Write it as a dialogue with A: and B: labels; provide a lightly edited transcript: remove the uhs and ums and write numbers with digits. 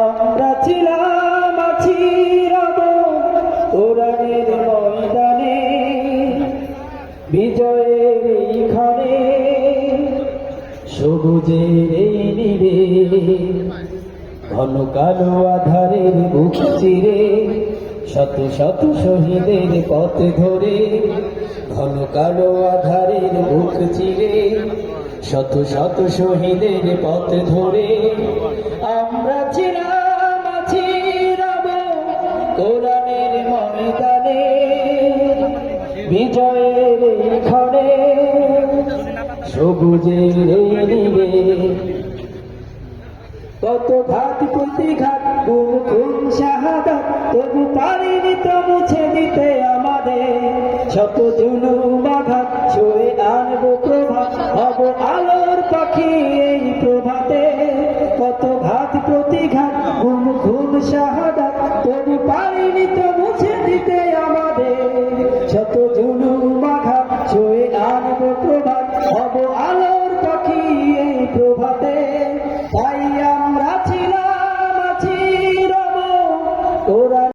A: আমরা ছিলাম আছি রব কোরআনের ময়দানে, বিজয়ের এইখানে সবুজের এই নীড়ে, ঘন কালো আধারের বুক চিরে শত শত শহীদের পথ ধরে, ঘন কালো আধারের বুক চিরে শত শত শহীদের পথ ধরে আমরা ছিলাম আছি রব কোরআনের ময়দানে, বিজয়ের এইখানে সবুজের এই নীড়ে। কত ঘাত প্রতিঘাত গুম খুন শাহাদাত, তবু পারিনি তো মুছে দিতে আমাদের শত জুলুম আঘাত, ছুঁয়ে আনবো প্রভাত, হব আলোর পাখি এই প্রভাতে। কত ঘাত প্রতিঘাত গুম খুন শাহাদাত, তবু পারিনি তো মুছে দিতে আমাদের শত জুলুম আঘাত, ছুঁয়ে আনবো প্রভাত।